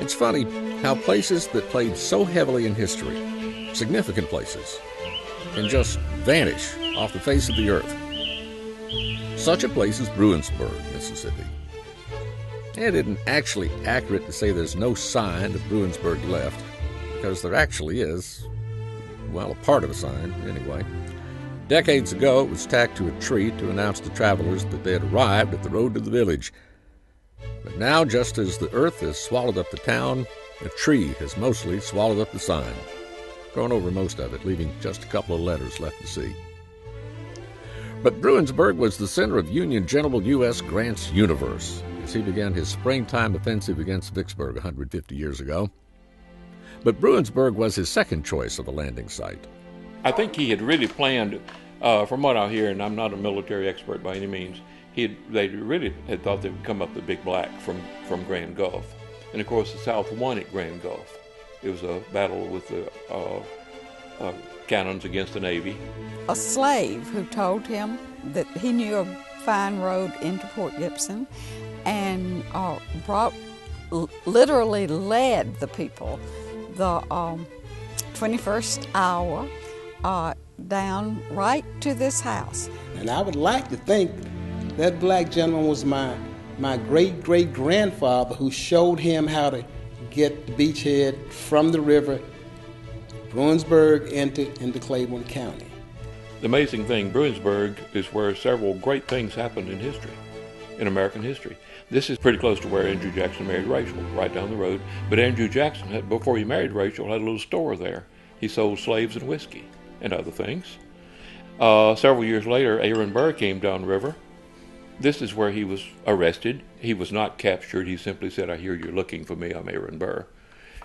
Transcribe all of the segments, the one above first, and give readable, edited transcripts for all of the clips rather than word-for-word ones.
It's funny how places that played so heavily in history, significant places, can just vanish off the face of the earth. Such a place is Bruinsburg, Mississippi. It isn't actually accurate to say there's no sign of Bruinsburg left, because there actually is, well, a part of a sign, anyway. Decades ago, it was tacked to a tree to announce to travelers that they had arrived at the road to the village. But now, just as the earth has swallowed up the town, the tree has mostly swallowed up the sign, thrown over most of it, leaving just a couple of letters left to see. But Bruinsburg was the center of Union General U.S. Grant's universe as he began his springtime offensive against Vicksburg 150 years ago. But Bruinsburg was his second choice of a landing site. I think he had really planned, from what I hear, and I'm not a military expert by any means, they really had thought they would come up the Big Black from Grand Gulf. And of course the South won at Grand Gulf. It was a battle with the cannons against the Navy. A slave who told him that he knew a fine road into Port Gibson and literally led the people the 21st hour down right to this house. And I would like to think that black gentleman was my great-great-grandfather who showed him how to get the beachhead from the river, Bruinsburg, into Claiborne County. The amazing thing, Bruinsburg is where several great things happened in history, in American history. This is pretty close to where Andrew Jackson married Rachel, right down the road. But Andrew Jackson, before he married Rachel, had a little store there. He sold slaves and whiskey and other things. Several years later, Aaron Burr came downriver. This is where he was arrested. He was not captured. He simply said, "I hear you're looking for me. I'm Aaron Burr."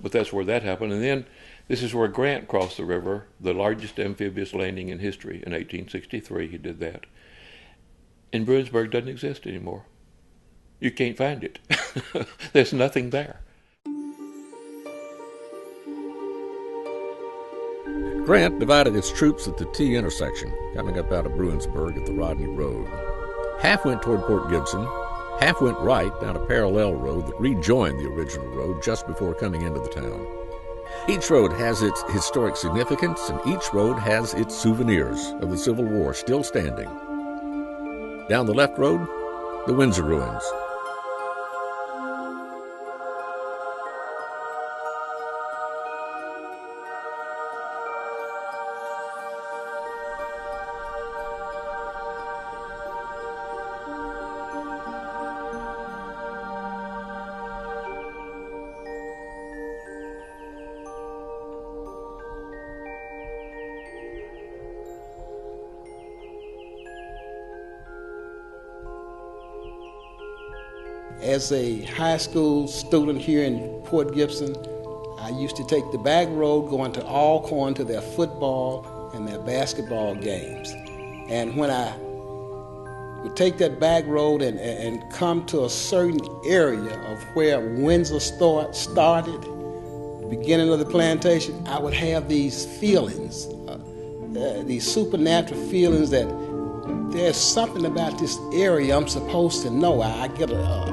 But that's where that happened. And then this is where Grant crossed the river, the largest amphibious landing in history. In 1863, he did that. And Bruinsburg doesn't exist anymore. You can't find it. There's nothing there. Grant divided his troops at the T intersection, coming up out of Bruinsburg at the Rodney Road. Half went toward Port Gibson, half went right down a parallel road that rejoined the original road just before coming into the town. Each road has its historic significance, and each road has its souvenirs of the Civil War still standing. Down the left road, the Windsor Ruins. As a high school student here in Port Gibson, I used to take the back road going to Alcorn to their football and their basketball games. And when I would take that back road and come to a certain area of where Windsor started, the beginning of the plantation, I would have these feelings, these supernatural feelings that there's something about this area I'm supposed to know. I get a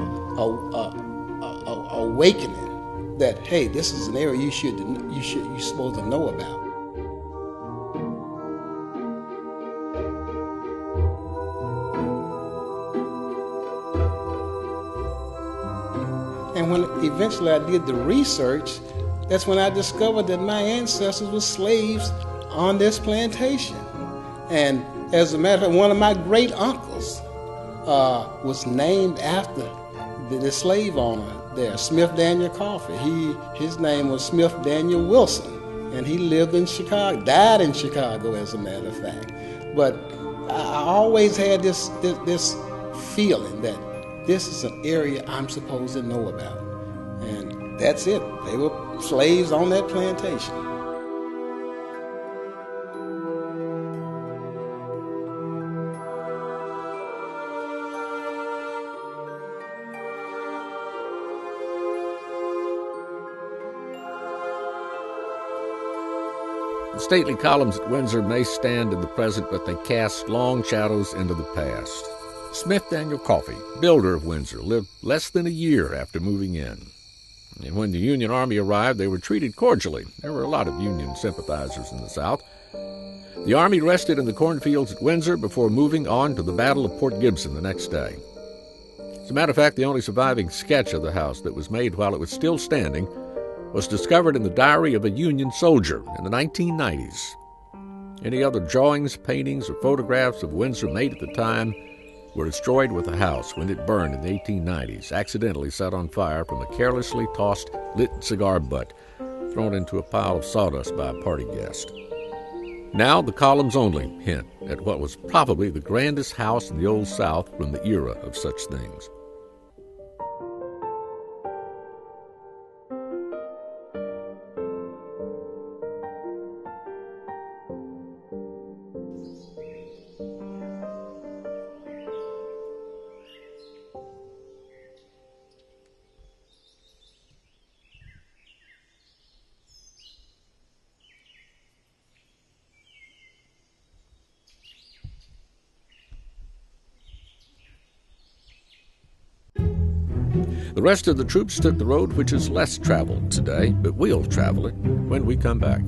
awakening that, hey, this is an area you're supposed to know about. And when eventually I did the research, that's when I discovered that my ancestors were slaves on this plantation. And as a matter of fact, one of my great uncles was named after the slave owner there, Smith Daniel Coffey. His name was Smith Daniel Wilson, and he lived in Chicago, died in Chicago, as a matter of fact. But I always had this feeling that this is an area I'm supposed to know about. And that's it. They were slaves on that plantation. The stately columns at Windsor may stand in the present, but they cast long shadows into the past. Smith Daniel Coffey, builder of Windsor, lived less than a year after moving in. And when the Union Army arrived, they were treated cordially. There were a lot of Union sympathizers in the South. The Army rested in the cornfields at Windsor before moving on to the Battle of Port Gibson the next day. As a matter of fact, the only surviving sketch of the house that was made while it was still standing was discovered in the diary of a Union soldier in the 1990s. Any other drawings, paintings, or photographs of Windsor made at the time were destroyed with the house when it burned in the 1890s, accidentally set on fire from a carelessly tossed lit cigar butt thrown into a pile of sawdust by a party guest. Now the columns only hint at what was probably the grandest house in the Old South from the era of such things. The rest of the troops took the road which is less traveled today, but we'll travel it when we come back.